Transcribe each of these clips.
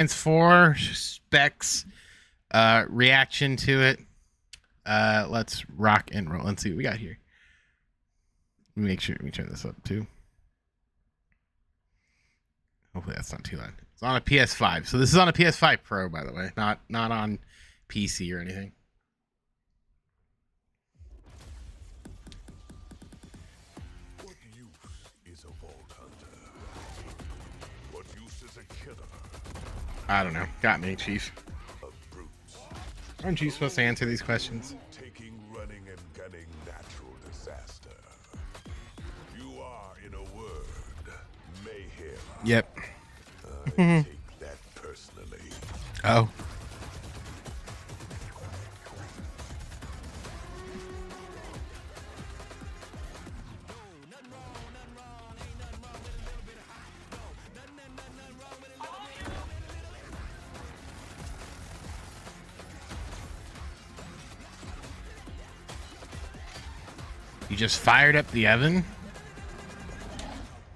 Borderlands 4 specs, reaction to it. Let's rock and roll. Let's see what we got here. Let me make sure we turn this up too. Hopefully that's not too loud. It's on a PS5. So this is on a PS5 Pro, by the way, not on PC or anything. What use is a vault hunter? What use is a killer? I don't know. Got me, Chief. Aren't you supposed to answer these questions? Taking, running, and gunning natural disaster. You are, in a word, mayhem. Yep. I take that personally. Oh. You just fired up the oven? You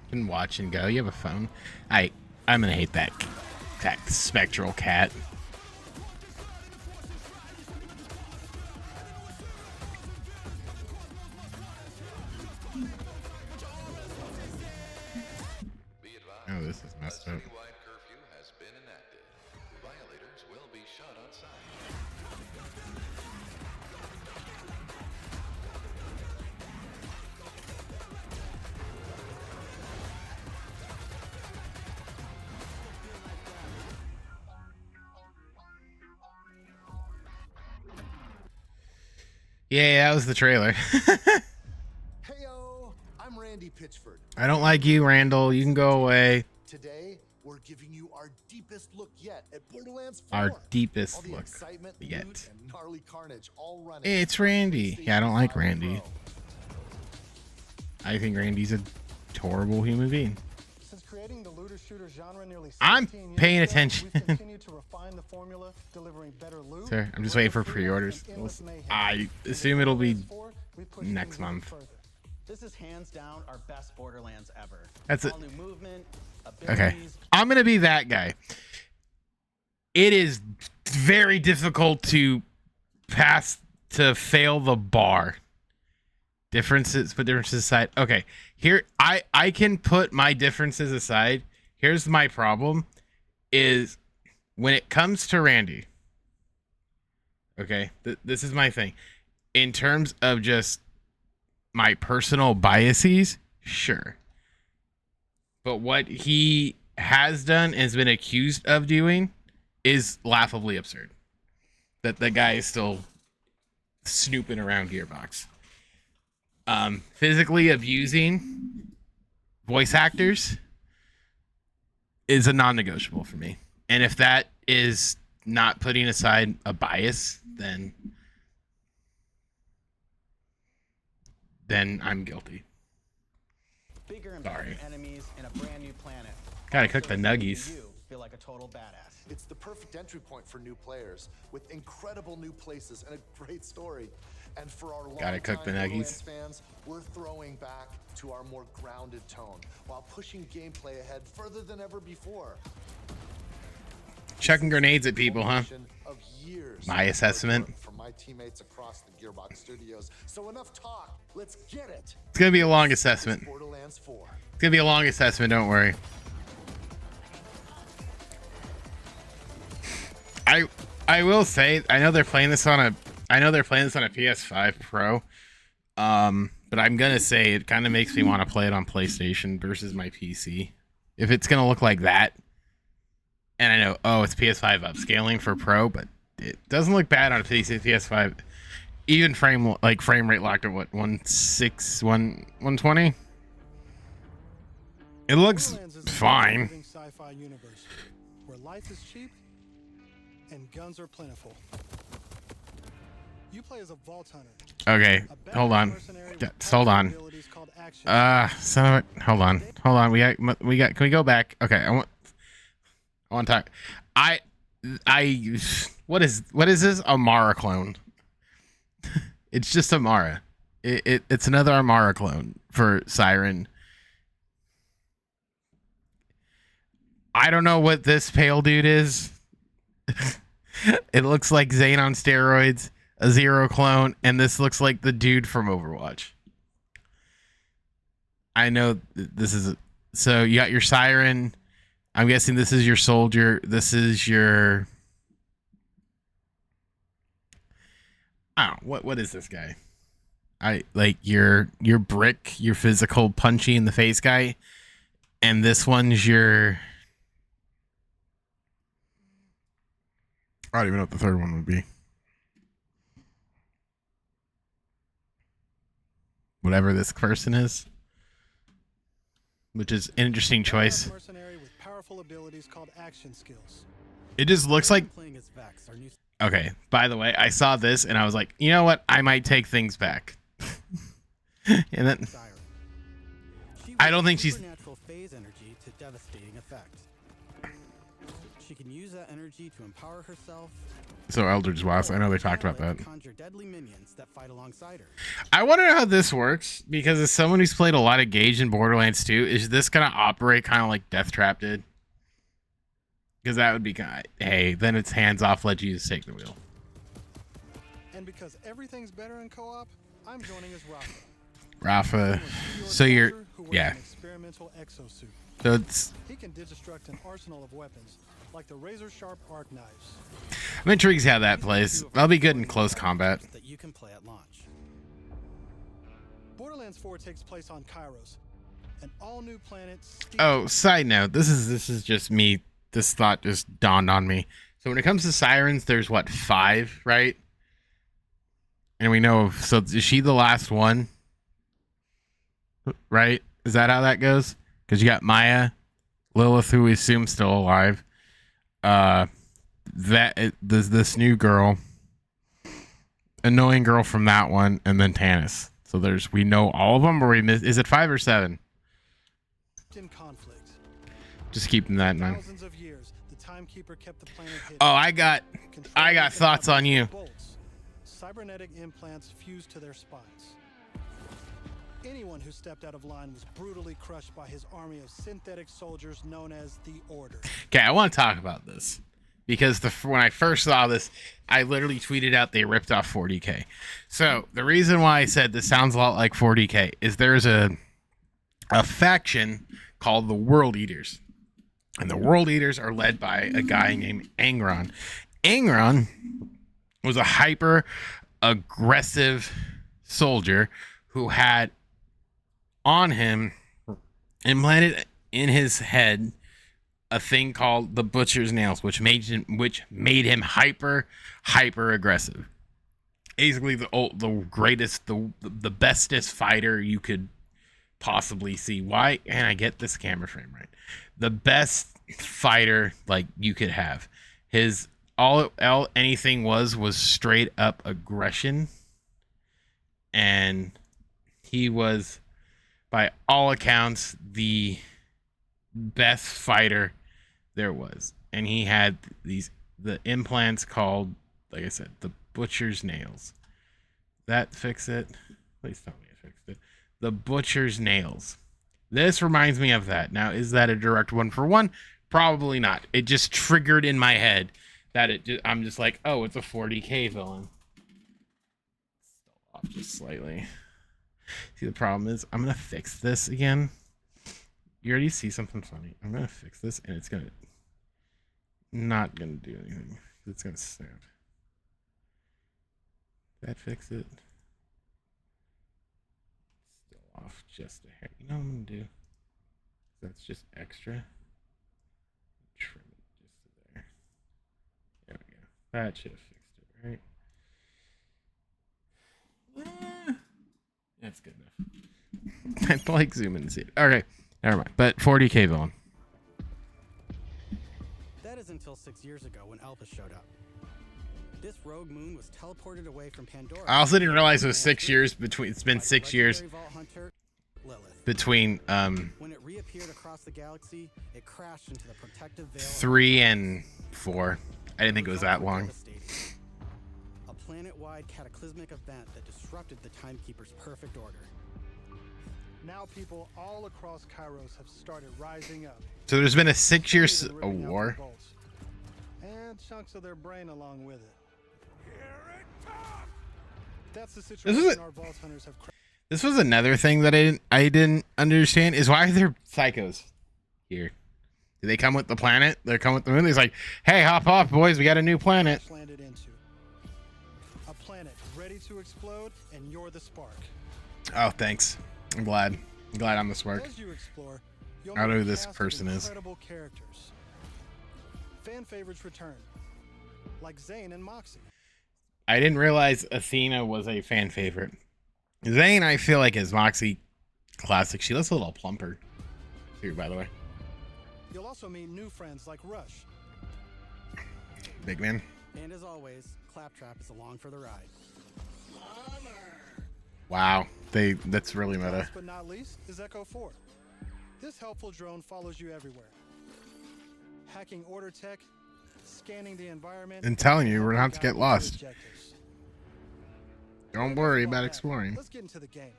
can watch and go. You have a phone. I'm gonna hate that spectral cat. Oh, this is messed up. Yeah, that was the trailer. Heyo, I'm Randy Pitchford. I don't like you, Randall. You can go away. Today, we're giving you our deepest look yet at Borderlands 4. Our All deepest the look excitement, yet. loot, and gnarly carnage all running. It's Randy. Yeah, I don't like Randy. I think Randy's a horrible human being. Since creating the looter shooter genre nearly I'm 17 years paying ago, attention. we've continued to refine the formula, delivering better loot. Sir, I'm just waiting for pre-orders. I assume it'll be next month. This is hands down our best Borderlands ever. That's it. All new movement, Okay. abilities. I'm going to be that guy. It is very difficult to fail the bar. Put differences aside. Okay. Here, I can put my differences aside. Here's my problem is when it comes to Randy. Okay. This is my thing. In terms of just my personal biases, sure. But what he has done and has been accused of doing is laughably absurd. That the guy is still snooping around Gearbox. Physically abusing voice actors is a non-negotiable for me. And if that is not putting aside a bias, then I'm guilty. Bigger and Sorry. better enemies in a brand new planet. Gotta cook the Also making nuggies. You feel like a total badass. It's the perfect entry point for new players, with incredible new places and a great story. And for our Gotta cook the longtime nuggies. Borderlands fans, we're throwing back to our more grounded tone while pushing gameplay ahead further than ever before. Chucking grenades at people, huh? Of years My of assessment. work from my teammates across the Gearbox studios. So enough talk. Let's get it. It's gonna be a long assessment. Borderlands 4. It's gonna be a long assessment, don't worry. I will say I know they're playing this on a PS5 Pro. But I'm gonna say it kind of makes me want to play it on PlayStation versus my PC. If it's gonna look like that, and I know, oh, it's PS5 upscaling for Pro, but it doesn't look bad on a PS5. Even frame rate locked at what 120. It looks Borderlands is a fine. living sci-fi universe where life is cheap and guns are plentiful. You play as a vault hunter. Okay, a hold badass on. mercenary with Just hold on. powerful abilities called action. Son of a, hold on. We got. Can we go back? Okay, I want to talk. What is this? Amara clone. It's just Amara. It's another Amara clone for Siren. I don't know what this pale dude is. It looks like Zane on steroids, a Zero clone, and this looks like the dude from Overwatch. I know this is... So you got your Siren. I'm guessing this is your Soldier. This is your... I don't know. What is this guy? I like your brick, your physical punchy in the face guy. And this one's your... I don't even know what the third one would be. Whatever this person is. Which is an interesting choice. Mercenary with powerful abilities called action skills. It just looks like... Playing as Vex, our new Okay, by the way, I saw this and I was like, you know what? I might take things back. And then... Siren. She I don't wields think she's... supernatural phase energy to devastating effect. She can use that energy to empower herself. So Eldritch Blast, I know they talked about that. Conjure deadly minions that fight alongside her. I wonder how this works, because as someone who's played a lot of Gage in Borderlands 2, is this going to operate kind of like Death Trap did? Because that would be kind of, hey, then it's hands off, let you just take the wheel. And because everything's better in co-op, I'm joining as Rafa. Rafa, Pure so you're, soldier who wears yeah. an experimental exosuit. So it's, He can deconstruct an arsenal of weapons, like the razor-sharp arc knives. I'm intrigued to see how that plays. That'll be good in close combat. That you can play at launch. Borderlands 4 takes place on Kairos, an all-new planet. Oh, side note, this is just me. This thought just dawned on me. So when it comes to sirens, there's what, 5, right? And we know, so is she the last one? Right? Is that how that goes? Because you got Maya, Lilith, who we assume still alive. This new girl, annoying girl from that one, and then Tannis. So we know all of them, or we miss? Is it 5 or 7? In conflict. Just keeping that in mind. Thousands of years, the Timekeeper kept the planet hidden. Oh, I got thoughts on you. Bolts, cybernetic implants fused to their spines. Anyone who stepped out of line was brutally crushed by his army of synthetic soldiers known as the Order. Okay, I want to talk about this because when I first saw this, I literally tweeted out they ripped off 40K. So the reason why I said this sounds a lot like 40K is there's a faction called the World Eaters, and the World Eaters are led by a guy named Angron. Angron was a hyper aggressive soldier who had on him implanted in his head a thing called the Butcher's Nails, which made him hyper aggressive. Basically the greatest, the bestest fighter you could possibly see. Why? And I get this camera frame right. The best fighter like you could have. His anything was straight up aggression, and he was, by all accounts, the best fighter there was. And he had the implants called, like I said, the Butcher's Nails. That fix it? Please tell me it fixed it. The Butcher's Nails. This reminds me of that. Now, is that a direct 1-for-1? Probably not. It just triggered in my head that I'm just like, oh, it's a 40K villain. Still off just slightly. See, the problem is I'm gonna fix this again. You already see something funny. I'm gonna fix this and it's not gonna do anything. It's gonna snap. That fix it. Still off just a hair. You know what I'm gonna do? That's just extra. Trim it just to there. There we go. That should have fixed it, right? That's good enough. I'd like zoom in and see it. Okay, never mind. But 40K villain. That is until 6 years ago when Elpis showed up. This rogue moon was teleported away from Pandora. I also didn't realize it was 6 years between. It's been 6 years Hunter, Lilith. between When it reappeared across the galaxy, it crashed into the protective veil 3 and 4. I didn't think it was that long. A planet-wide cataclysmic event that disrupted the Timekeeper's perfect order. Now people all across Kairos have started rising up. So there's been a 6-year Some even ripping out war. their bolts. And chunks of their brain along with it. That's the situation our Vault Hunters have This was another thing that I didn't understand is why are there psychos here? Do they come with the planet? They come with the moon. It's like, hey, hop off, boys. We got a new planet. landed into. A planet ready to explode, and you're the spark. Oh, thanks. I'm glad. I'm the spark. As you explore, you'll I don't know meet who a this cast of person is. incredible characters. Fan favorites return, like Zane and Moxie. I didn't realize Athena was a fan favorite. Zane, I feel like, is Moxie classic. She looks a little plumper. Here, by the way. You'll also meet new friends like Rush. Big man. And as always, Claptrap is along for the ride. Wow. That's really meta. Last but not least is Echo 4. This helpful drone follows you everywhere. Hacking order tech, scanning the environment, And telling you, we're gonna have to get lost. objectives. Don't worry about exploring. Let's get into the game.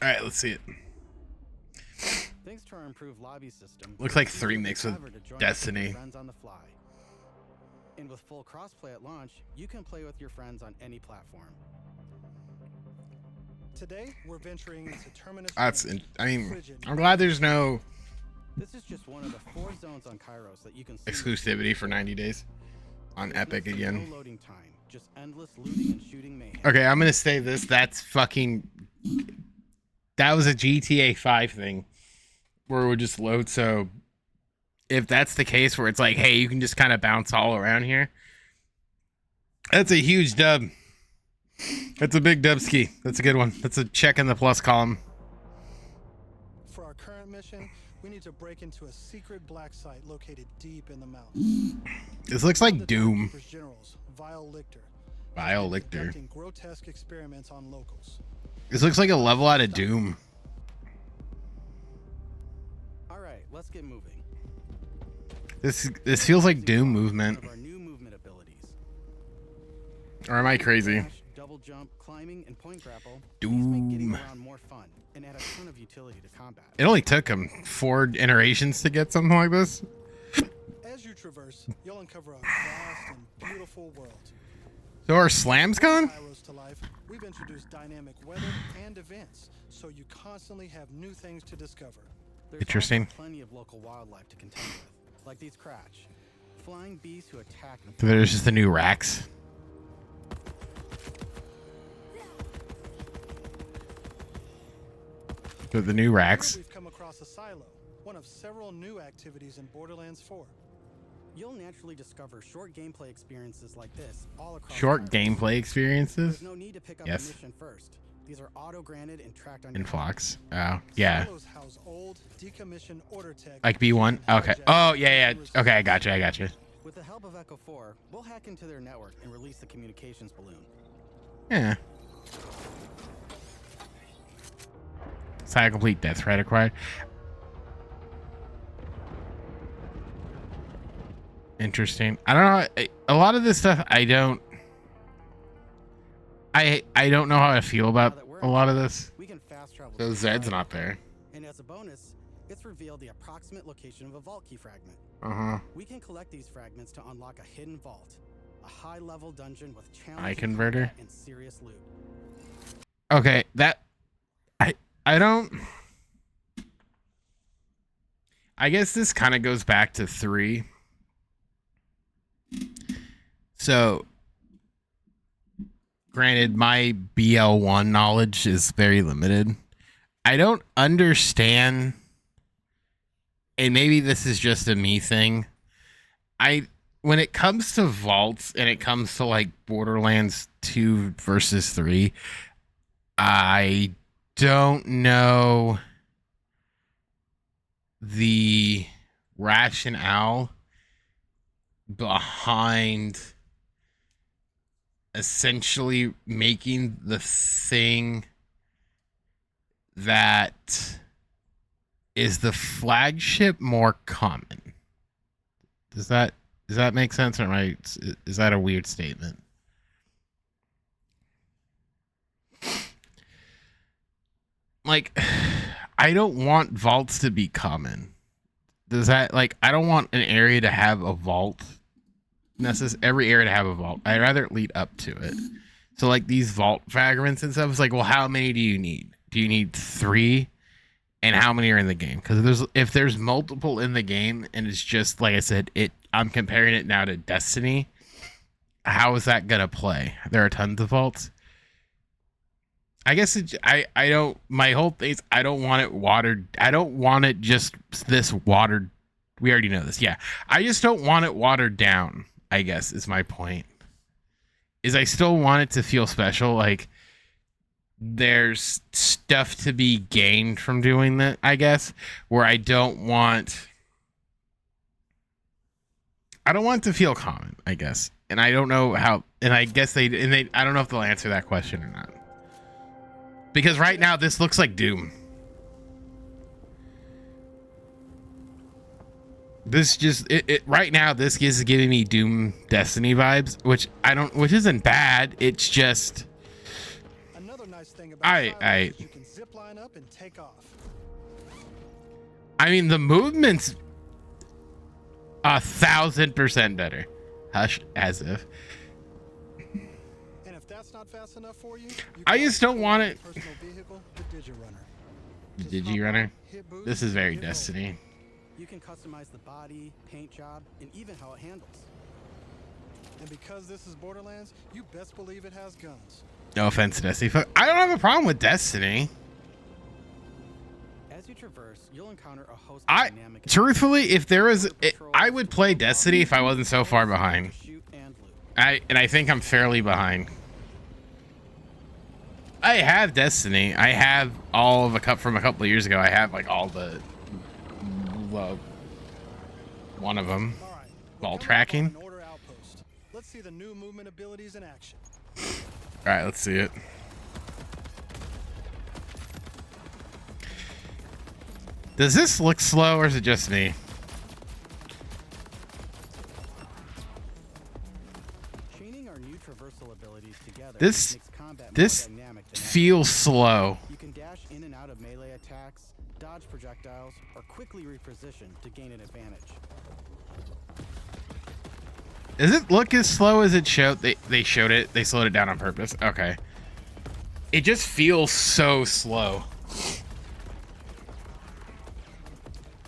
All right, let's see it. Thanks to our improved lobby system, Looks like it's 3 easy mixed to with cover to join Destiny. friends on the fly. And with full crossplay at launch, you can play with your friends on any platform. Today, we're venturing into Terminus. I'm glad there's no This is just one of the 4 zones on Kairos that you can see exclusivity for 90 days on There's Epic no again. loading time, just endless looting and shooting mayhem. Okay, I'm gonna say this. That was a GTA 5 thing where it would just load. So if that's the case where it's like, hey, you can just kind of bounce all around here, that's a huge dub. That's a big dub ski. That's a good one. That's a check in the plus column. For our current mission, we need to break into a secret black site located deep in the mountains. This looks like The Doom. Timekeeper's Generals, Vile Lichter. Vile Lichter. Conducting grotesque experiments on locals. This looks like a level out of Doom. All right, let's get moving. This feels like Doom movement. One of our new movement abilities. Or am I crazy? Dash, double jump, climbing, and point grapple. These make getting Doom. around more fun and add a ton of utility to combat. It only took him 4 iterations to get something like this. As you traverse, you'll uncover a vast and beautiful world. So our slam's gone? Kairos to life, we've introduced dynamic weather and events, so you constantly have new things to discover. There's Interesting. also plenty of local wildlife to contend with, like these Cratch, flying beasts who attack and So there's just the new racks. So the new racks. We've come across a silo, one of several new activities in Borderlands 4. You'll naturally discover short gameplay experiences like this all across Short Kairos. gameplay experiences. There's no need to pick up Yes. a mission first. These are auto-granted and tracked on In your Fox. Oh, yeah. Silos house old, decommissioned order tech. Like B1? Okay. Oh, yeah. Okay, I gotcha. With the help of Echo 4, we'll hack into their network and release the communications balloon. Yeah. Side complete death threat acquired. Interesting. I don't know. A lot of this stuff I don't know how I feel about a lot of this. We can fast travel. So to Zed's the not there. And as a bonus, it's revealed the approximate location of a vault key fragment. Uh-huh. We can collect these fragments to unlock a hidden vault, a high-level dungeon with Eye challenging converter. combat and serious loot. Okay, that I don't. I guess this kind of goes back to 3. So, granted, my BL1 knowledge is very limited. I don't understand, and maybe this is just a me thing. When it comes to vaults and it comes to like Borderlands 2 versus 3, I don't know the rationale behind essentially making the thing that is the flagship more common. Does that make sense, or is that a weird statement? like I don't want vaults to be common. Does that like I don't want an area to have a vault. Every area to have a vault. I'd rather it lead up to it. So like these vault fragments and stuff, it's like, well, how many do you need? Do you need 3? And how many are in the game? Because if there's multiple in the game and it's just like I said, I'm comparing it now to Destiny. How is that gonna play? There are tons of vaults. I guess I don't. My whole thing is I don't want it watered. I don't want it just this watered. We already know this. Yeah, I just don't want it watered down. I guess is my point. Is I still want it to feel special. Like there's stuff to be gained from doing that. I guess where I don't want it to feel common. I guess, and I don't know how. And I guess they. I don't know if they'll answer that question or not. Because right now, this looks like Doom. This just right now. This is giving me Doom Destiny vibes, which isn't bad. It's just Another nice thing about you can zip line up and take off. I mean, the movement's 1,000% better. Hush, as if. And if that's not fast enough for you, I just don't want it. Personal vehicle, the Digirunner. The Digirunner. This is very Destiny. You can customize the body, paint job, and even how it handles. And because this is Borderlands, you best believe it has guns. No offense, Destiny. I don't have a problem with Destiny. As you traverse, you'll encounter a host of dynamic. Truthfully, if there was, I would play Destiny if I wasn't so far behind. I think I'm fairly behind. I have Destiny. I have all of from a couple of years ago. I have like all the, one of them, ball tracking. Let's see the new movement abilities in action. All right, let's see it. Does this look slow or is it just me? Chaining our new traversal abilities together this makes combat this more dynamic than feels slow. You can dash in and out of melee attacks, dodge projectiles, or quickly reposition to gain an advantage. Does it look as slow as it showed? They showed it. They slowed it down on purpose. Okay. It just feels so slow.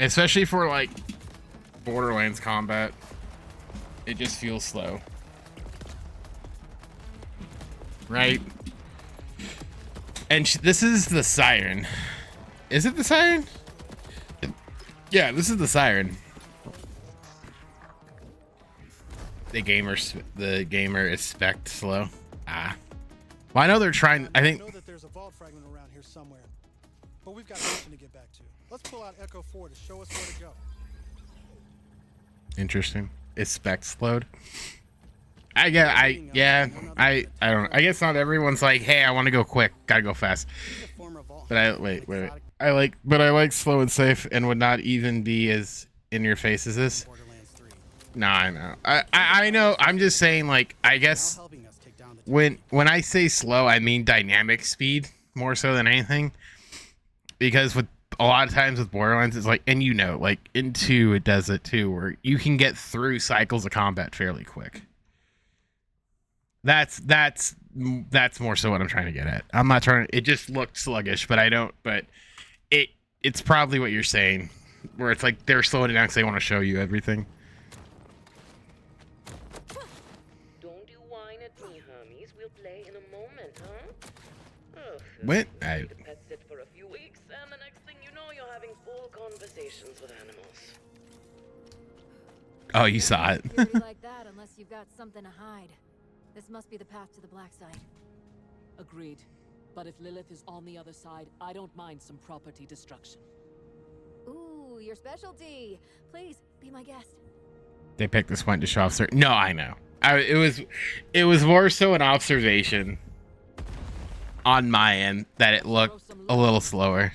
Especially for like Borderlands combat. It just feels slow. Right? And this is the siren. Is it the siren? Yeah, this is the siren. The gamer is spec'd slow. Well, I know they're trying. I think. know that there's a vault fragment around here somewhere, but we've got a mission to get back to. Let's pull out Echo 4 to show us where to go. Interesting. Is spec'd slowed? I don't. I guess not everyone's like, hey, I want to go quick, gotta go fast. But I like slow and safe, and would not even be as in your face as this. No, I know. I know. I'm just saying, like, I guess when I say slow, I mean dynamic speed more so than anything. Because with a lot of times with Borderlands, it's like, and you know, like in 2, it does it too, where you can get through cycles of combat fairly quick. That's more so what I'm trying to get at. I'm not trying to. It just looked sluggish, but I don't. But it's probably what you're saying, where it's like they're slowing it down because they want to show you everything. What? Pet sit for a few weeks, and the next thing you know, you're having full conversations with animals. Oh, you saw it. Like that, unless you've got something to hide. This must be the path to the black side. Agreed. But if Lilith is on the other side, I don't mind some property destruction. Ooh, your specialty. Please be my guest. They picked this point to show off certain. No, I know. It was more so an observation on my end that it looked a little slower.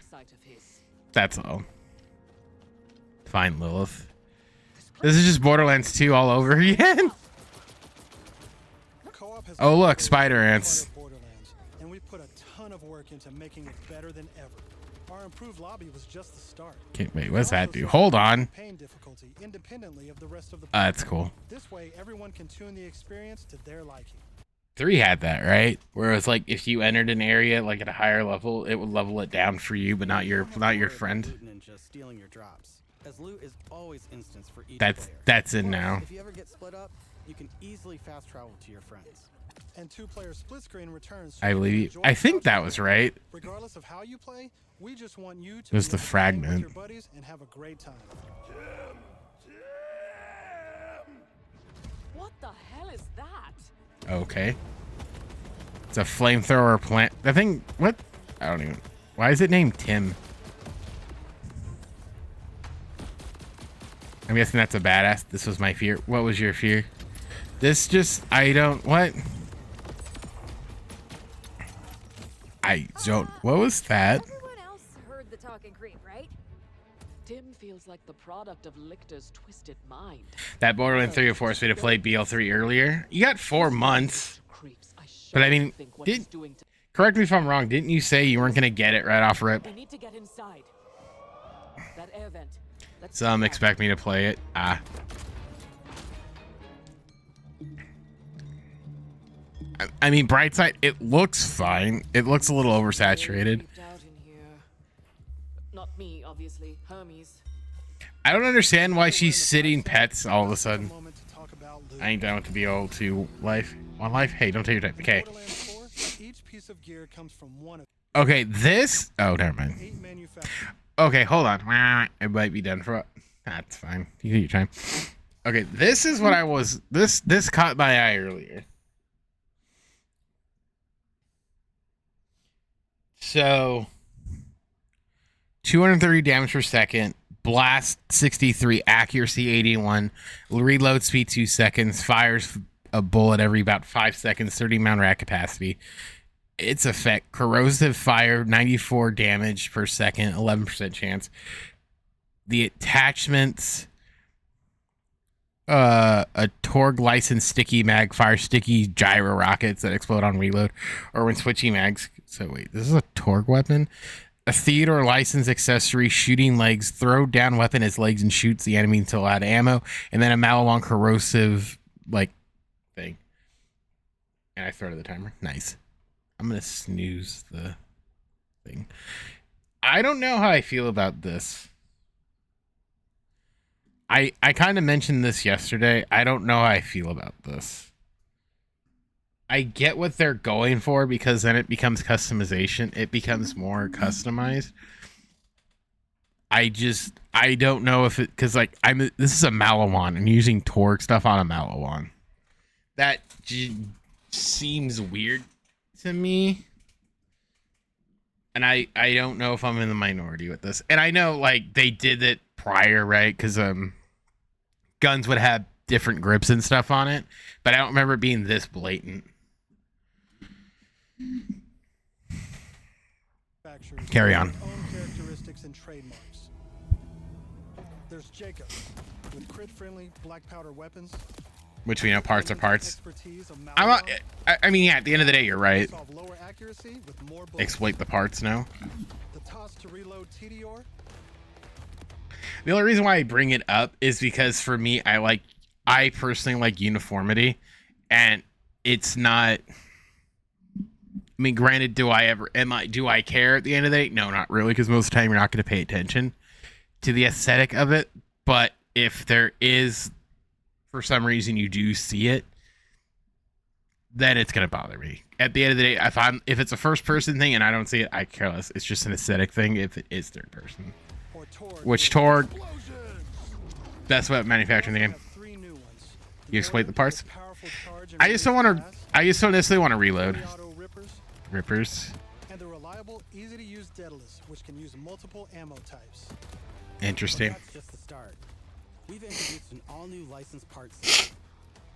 That's all. Fine, Lilith. This is just Borderlands 2 all over again. Oh look, spider ants. And we put a ton of work into making it better than ever. Our improved lobby was just the start. Okay, wait, what's that do? Hold on. Pain difficulty independently of the rest of the That's cool. This way, everyone can tune the experience to their liking. 3 had that, right? Where it was like if you entered an area like at a higher level, it would level it down for you, but not your friend. Ninja stealing your drops, as loot is always instanced for each That's player. in now. If you ever get split up, you can easily fast travel to your friends. And 2-player split screen returns. I believe. I think that was right. Regardless of how you play, we just want you to There's the be able to play fragment. with your buddies and have a great time. What the hell is that? Okay. It's a flamethrower plant. The thing. What? I don't even. Why is it named Tim? I'm guessing that's a badass. This was my fear. What was your fear? This just. I don't. What? I don't. What was that? Everyone else heard the talking creep, right? Tim feels like the product of Lichter's twisted mind. That Borderlands 3 forced me to play BL3 earlier. You got 4 months. Creeps. But I mean, think what did he's doing to correct me if I'm wrong. Didn't you say you weren't gonna get it right off rip? We need to get inside. That air vent. Let's Some get out. expect me to play it. I mean, bright side, it looks fine. It looks a little oversaturated. Creeped out in here. Not me, obviously. Hermes. I don't understand why she's sitting pets all of a sudden. Moment to talk about loot. I ain't done with the BL2 life. One life? Hey, don't take your time. In Okay. Borderlands 4, each piece of gear comes from one of Okay, this. Oh, never mind. 8 manufacturers. Okay, hold on. It might be done for. That's fine. You take your time. Okay, this is what I was. This caught my eye earlier. So, 230 damage per second, blast 63, accuracy 81, reload speed 2 seconds, fires a bullet every about 5 seconds, 30 amount rack capacity. Its effect: corrosive fire, 94 damage per second, 11% chance. The attachments: a Torg licensed sticky mag, fire sticky gyro rockets that explode on reload or when switching mags. So wait, this is a Torg weapon. A Theodore licensed accessory, shooting legs, throw down weapon as legs and shoots the enemy until out of ammo, and then a Malawon corrosive like thing. And I started the timer. Nice. I'm gonna snooze the thing. I don't know how I feel about this. I kind of mentioned this yesterday. I don't know how I feel about this. I get what they're going for because then it becomes customization. It becomes more customized. I don't know if it, because like this is a Malawon and using Torg stuff on a Malawon. That seems weird to me. And I don't know if I'm in the minority with this. And I know like they did it prior, right? Because guns would have different grips and stuff on it, but I don't remember it being this blatant. Manufacturers Carry on. with their own characteristics and trademarks. There's Jacob with crit-friendly black powder weapons. Which we know parts are parts. Expertise of I mean, yeah, at the end of the day, you're right. solve lower accuracy with more bullets. Exploit the parts now. The toss to reload TDR. The only reason why I bring it up is because for me, I personally like uniformity, and it's not. I mean, granted, do I care at the end of the day? No, not really, because most of the time you're not going to pay attention to the aesthetic of it. But if there is, for some reason, you do see it, then it's going to bother me. At the end of the day, if it's a first person thing and I don't see it, I care less. It's just an aesthetic thing if it is third person. Or Torg. Which Torg, best weapon manufacturer in the game. Have 3 new ones. You exploit the parts? Powerful charge and I just don't want to. I just don't necessarily want to reload. auto rippers. Rippers. And the reliable, easy-to-use Daedalus, which can use multiple ammo types. Interesting. That's just the start. We've introduced an all-new licensed parts system.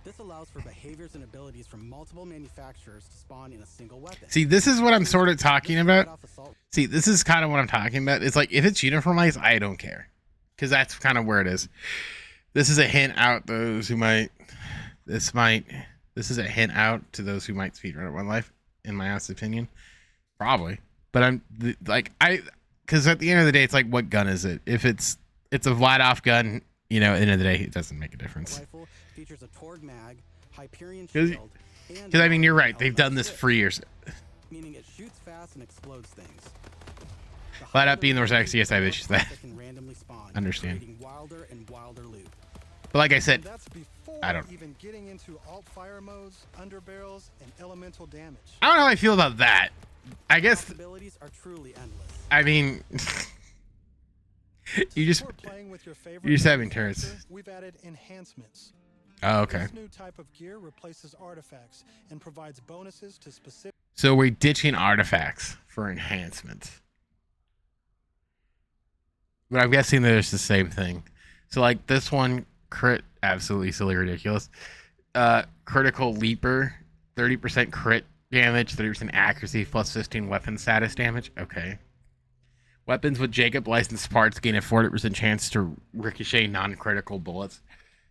This allows for behaviors and abilities from multiple manufacturers to spawn in a single weapon. See, this is what I'm sort of talking about. Right off assault. See, this is kind of what I'm talking about. It's like if it's uniformized, I don't care, because that's kind of where it is. This is a hint out those who might. This is a hint out to those who might speedrun at One Life, in my honest opinion, probably. But because at the end of the day, it's like, what gun is it? If it's a Vladoff gun, you know, at the end of the day, it doesn't make a difference. Rifle features a Torg mag, Hyperion 'Cause- shield, and Because I mean, you're right. LMG They've done this switch, for years. meaning it shoots fast and explodes things. The Flat higher up being the the worst range, XCS, I have the more issues with that. spots can randomly spawn, Understand. creating wilder and wilder loot. But like I said, And that's before I don't- even getting into alt fire modes, underbarrels, and elemental damage. I don't know how I feel about that. I guess, Possibilities are truly endless. I mean, you just, Support playing with your favorite you're just having turrets. manufacturer, We've added enhancements. Oh, okay. This new type of gear replaces artifacts and provides bonuses to specific. So we're ditching artifacts for enhancements. But I'm guessing that it's the same thing. So like this one, crit, absolutely silly, ridiculous. Critical leaper, 30% crit damage, 30% accuracy, plus 15 weapon status damage. Okay. Weapons with Jacob licensed parts gain a 40% chance to ricochet non-critical bullets.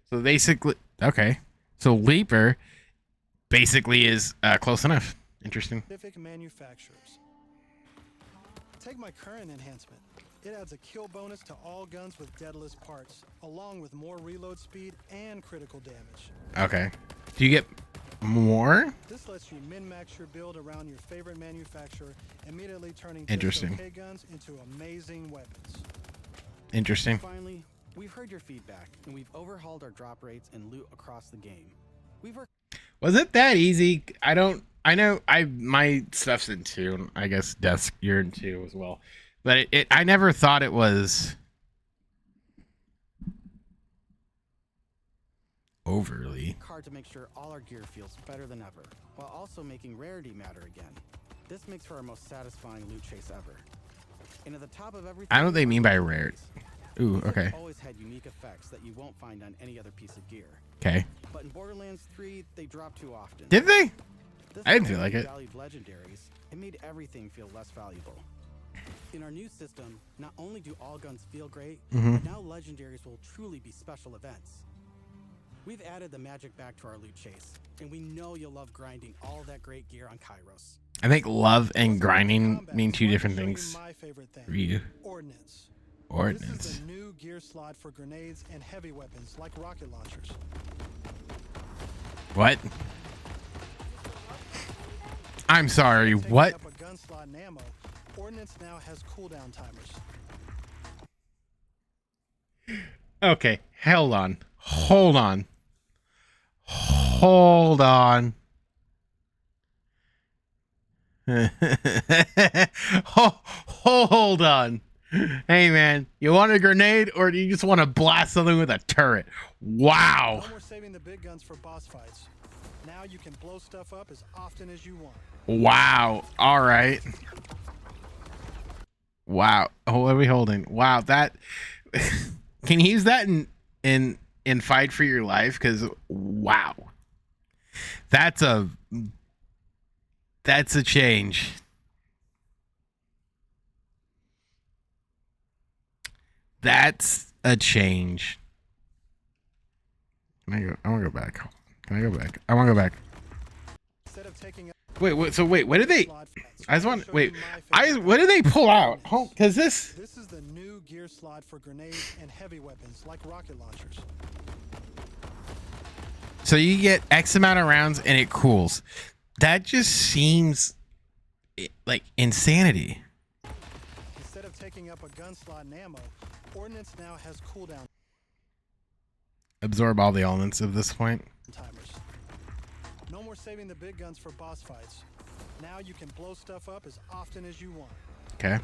So basically, okay. So leaper basically is close enough. Interesting. Specific manufacturers. Take my current enhancement. It adds a kill bonus to all guns with deadless parts, along with more reload speed and critical damage. Okay. Do you get more? This lets you min-max your build around your favorite manufacturer, immediately turning Interesting. just okay guns into amazing weapons. Interesting. Finally, we've heard your feedback, and we've overhauled our drop rates and loot across the game. We've worked Was it that easy? I know my stuff's in 2. I guess desk you're in 2 as well. But I never thought it was overly. hard to make sure all our gear feels better than ever, while also making rarity matter again. This makes for our most satisfying loot chase ever. And at the top of everything, I know what they mean by rare. Ooh, these have okay. always had unique effects that you won't find on any other piece of gear. Okay. But in Borderlands 3, they drop too often. Did they? This I didn't feel only like it. valued legendaries. It made everything feel less valuable. In our new system, not only do all guns feel great, Mm-hmm. but now legendaries will truly be special events. We've added the magic back to our loot chase, and we know you'll love grinding all that great gear on Kairos. I think love and grinding Combat, mean so 2 I can different show you things My favorite thing. for you. Ordnance. This Ordnance. is the new gear slot for grenades and heavy weapons like rocket launchers. What? I'm sorry, Taking what? up a gun slot and ammo, Ordnance now has cooldown timers. Okay, hold on. Hold on. Hold on. Hold on. Hey man, you want a grenade or do you just want to blast something with a turret? Wow. No more saving the big guns for boss fights. Now you can blow stuff up as often as you want. Wow. All right. Wow. Oh, what are we holding? Wow, that can you use that in fight for your life? Because wow, that's a change. That's a change. Can I go? I want to go back. Can I go back? I want to go back. Instead of taking up Wait. So wait. What did they? slot fights, I just I'll want. show Wait. you my favorite What did they pull out? Ordnance. Because this. This is the new gear slot for grenades and heavy weapons like rocket launchers. So you get X amount of rounds and it cools. That just seems like insanity. Instead of taking up a gun slot and ammo, Ordnance now has cooldown Absorb all the elements of this point. timers. No more saving the big guns for boss fights. Now you can blow stuff up as often as you want. Okay.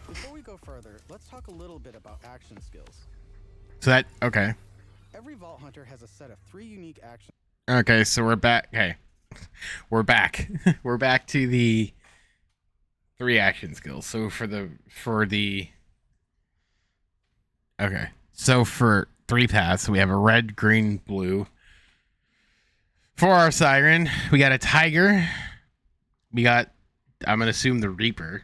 Before we go further, let's talk a little bit about action skills. So that okay. Every Vault Hunter has a set of 3 unique actions. Okay, so we're back. Okay. We're back. We're back to the 3 action skills. So for the okay. So for 3 paths, we have a red, green, blue. For our siren, we got a tiger. We got, I'm gonna assume, the Reaper.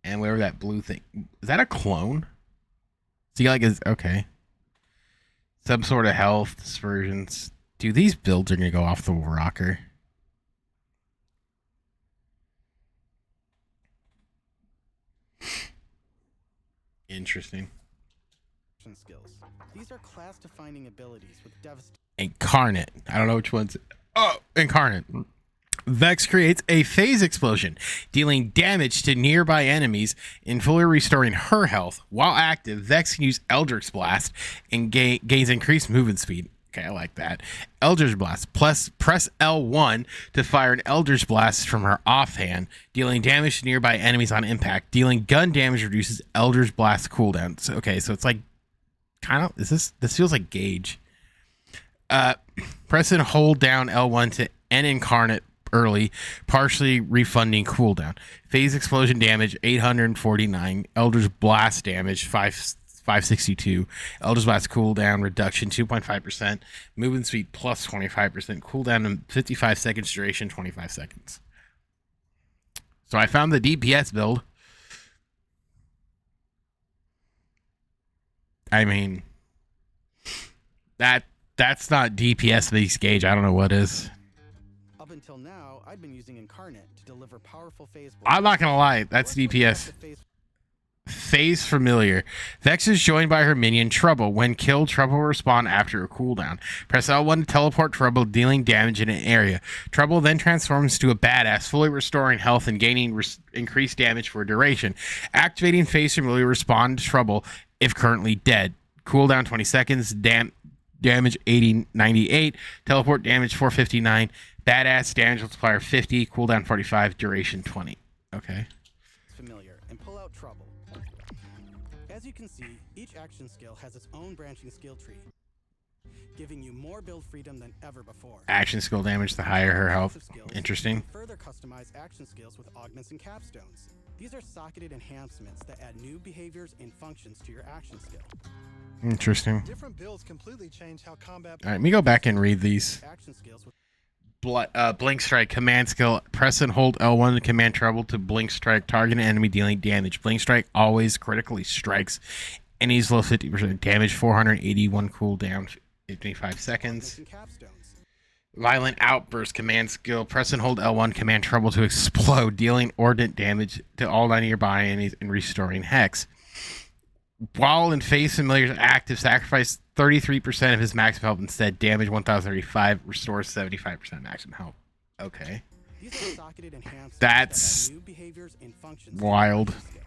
And whatever that blue thing is, that a clone? So you like is okay. Some sort of health dispersions. Dude, these builds are gonna go off the rocker. Interesting. Skills. These are class-defining abilities with devastating. Incarnate. I don't know which one's. Oh, Incarnate. Vex creates a phase explosion, dealing damage to nearby enemies and fully restoring her health. While active, Vex can use Eldritch Blast and gains increased movement speed. Okay, I like that. Eldritch Blast. Plus, press L1 to fire an Eldritch Blast from her offhand, dealing damage to nearby enemies on impact. Dealing gun damage reduces Eldritch Blast cooldown. So, okay, so it's like kind of. This feels like Gauge. Press and hold down L1 to end Incarnate early, partially refunding cooldown. Phase explosion damage 849. Eldritch Blast damage 562. Eldritch Blast cooldown reduction 2.5%. Movement speed plus 25%. Cooldown in 55 seconds. Duration 25 seconds. So I found the DPS build. I mean, that's not DPS based Gauge. I don't know what is. Up until now, I'd been using Incarnate to deliver powerful phase. I'm not gonna lie, that's DPS. Phase familiar. Vex is joined by her minion Trouble. When killed, Trouble will respawn after a cooldown. Press L1 to teleport Trouble, dealing damage in an area. Trouble then transforms to a badass, fully restoring health and gaining increased damage for a duration. Activating Phase familiar, respond to Trouble if currently dead. Cooldown 20 seconds. Damage 98. Teleport damage 459. Badass damage multiplier 50. Cooldown 45. Duration 20. Okay. Familiar and pull out Trouble. As you can see, each action skill has its own branching skill tree, giving you more build freedom than ever before. Action skill damage the higher her health. Interesting. Further customize action skills with augments and capstones. These are socketed enhancements that add new behaviors and functions to your action skill. Interesting. Different builds completely change how combat. All right, let me go back and read these. Action skills with Blink Strike command skill. Press and hold L1 to command Trouble to Blink Strike target an enemy dealing damage. Blink Strike always critically strikes enemies below 50% damage. 481 cooldown. 55 seconds. and capstones. Violent Outburst command skill. Press and hold L1 command Trouble to explode, dealing ordnance damage to all nearby enemies and restoring hex. While in Phase Familiar's active, sacrifice 33% of his maximum health instead. Damage 1035, restores 75% maximum health. Okay. These are socketed enhancements That's that add new behaviors and functions to wild. your action skill.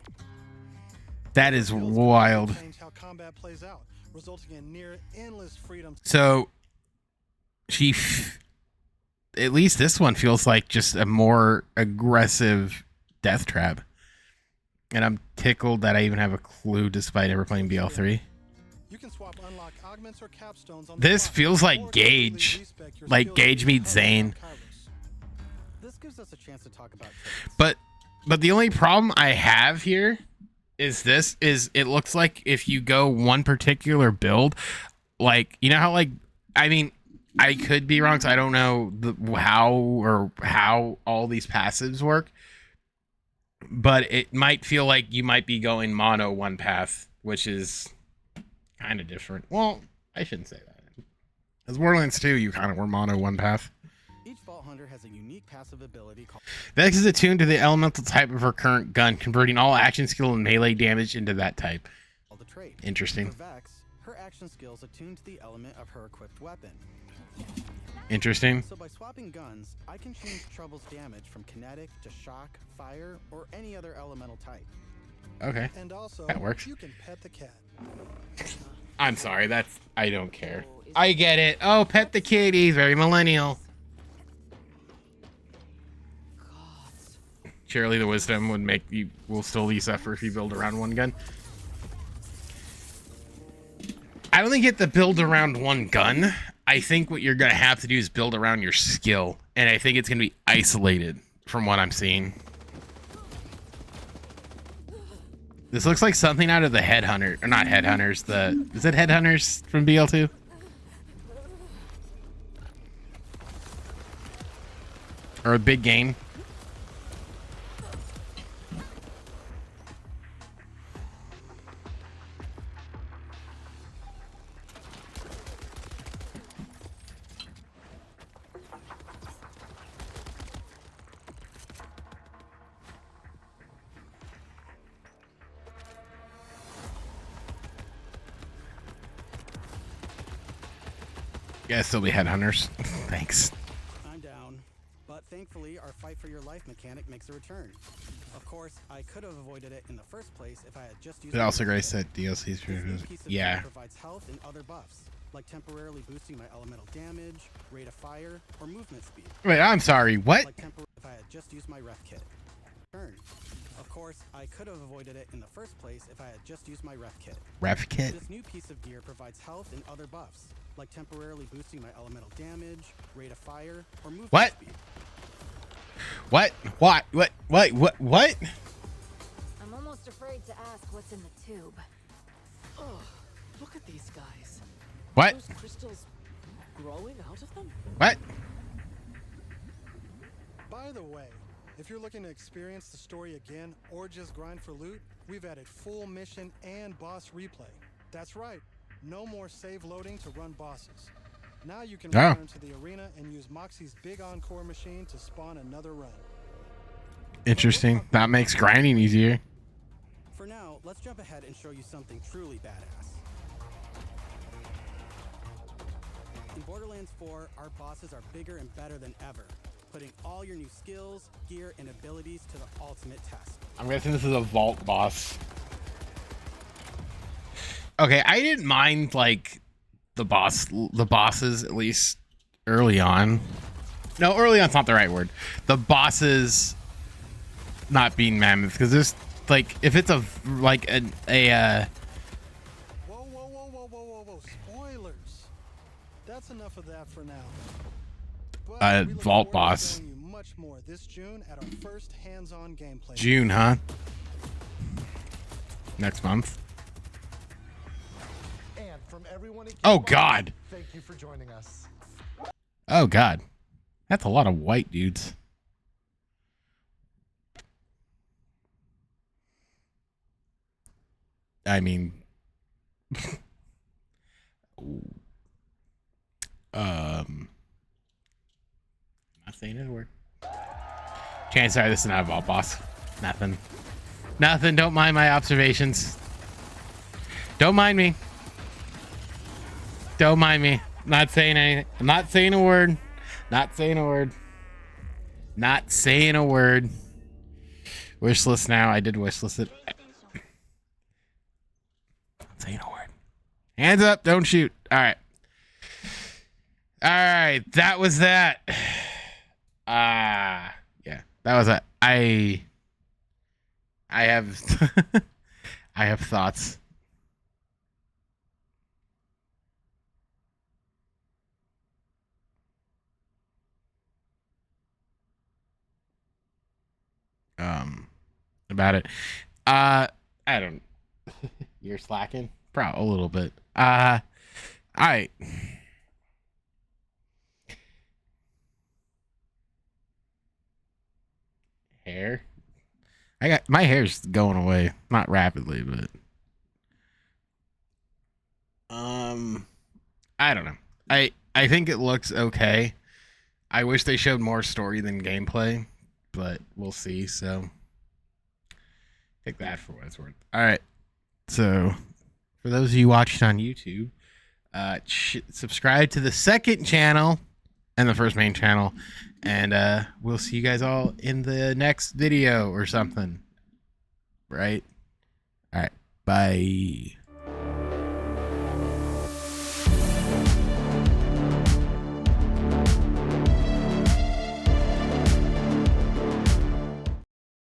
That is Builds wild. completely change how combat plays out, resulting in near endless freedom. So, at least this one feels like just a more aggressive death trap. And I'm tickled that I even have a clue despite never playing BL3. You can swap unlock augments or capstones on the This spot, feels or like completely Gauge. respec your Like skills Gauge with meets Kairos. Zane. This gives us a chance to talk about traits. But the only problem I have here is it looks like if you go one particular build, like, you know how, like, I mean, I could be wrong, so I don't know how all these passives work, but it might feel like you might be going mono one path, which is kind of different. Well, I shouldn't say that. As Borderlands 2, you kind of were mono one path. Each Vault Hunter has a unique passive ability called Vex is attuned to the elemental type of her current gun, converting all action skill and melee damage into that type. the trait. Interesting. For Vex, her action skills attune to the element of her equipped weapon. Interesting. So by swapping guns, I can change Trouble's damage from kinetic to shock, fire, or any other elemental type. Okay. And also, That works. you can pet the cat. I'm sorry, I don't care. I get it. Oh, pet the kitty. Very millennial. Surely the wisdom would make you will still use that for if you build around one gun. I don't think you get the build around one gun. I think what you're gonna have to do is build around your skill, and I think it's gonna be isolated from what I'm seeing. This looks like something out of the Headhunter, or not Headhunters. Is it Headhunters from BL2? Or a Big Game? Guess still be headhunters. Thanks. I'm down. But thankfully, our fight for your life mechanic makes a return. Of course, I could have avoided it in the first place if I had just used It also my Grace kit. said DLC's for This new piece of yeah. gear provides health and other buffs, like temporarily boosting my elemental damage, rate of fire, or movement speed. Wait, I'm sorry. What? Like if I had just used my ref kit. Turn. Of course, I could have avoided it in the first place if I had just used my ref kit. Ref kit? This new piece of gear provides health and other buffs, like temporarily boosting my elemental damage, rate of fire, or movement What? speed. What? What? I'm almost afraid to ask what's in the tube. Oh, look at these guys. What? Those crystals growing out of them? What? By the way, if you're looking to experience the story again or just grind for loot, we've added full mission and boss replay. That's right, no more save loading to run bosses. Now you can Oh. return to the arena and use Moxie's big encore machine to spawn another run. Interesting. That makes grinding easier. For now, let's jump ahead and show you something truly badass. In Borderlands 4, our bosses are bigger and better than ever, putting all your new skills, gear, and abilities to the ultimate test. I'm guessing this is a vault boss. Okay, I didn't mind like the bosses at least early on. No, early on's not the right word. The bosses not being mammoth, because there's like if it's a like Whoa, whoa, whoa, whoa, whoa, whoa, whoa! Spoilers. That's enough of that for now. But we look vault forward to boss. showing you much more this June at our first hands-on gameplay. June, huh? Next month. And from everyone at Oh Geekbox, God. thank you for joining us. Oh God. That's a lot of white dudes. I mean, not saying a word. Chance, sorry, this is not a vault boss. Nothing. Nothing. Don't mind my observations. Don't mind me. Don't mind me. Not saying anything. I'm not saying a word. Not saying a word. Not saying a word. Wish list now. I did wish list it. Not saying a word. Hands up. Don't shoot. All right. All right. That was that. Yeah. That was it. I have I have thoughts. About it. I don't. You're slacking? Probably a little bit. All right. Hair. I got my hair's going away, not rapidly, but I don't know. I think it looks okay. I wish they showed more story than gameplay, but we'll see. So take that for what it's worth. All right. So for those of you watching on YouTube, subscribe to the second channel and the first main channel, and we'll see you guys all in the next video or something. Right? All right. Bye.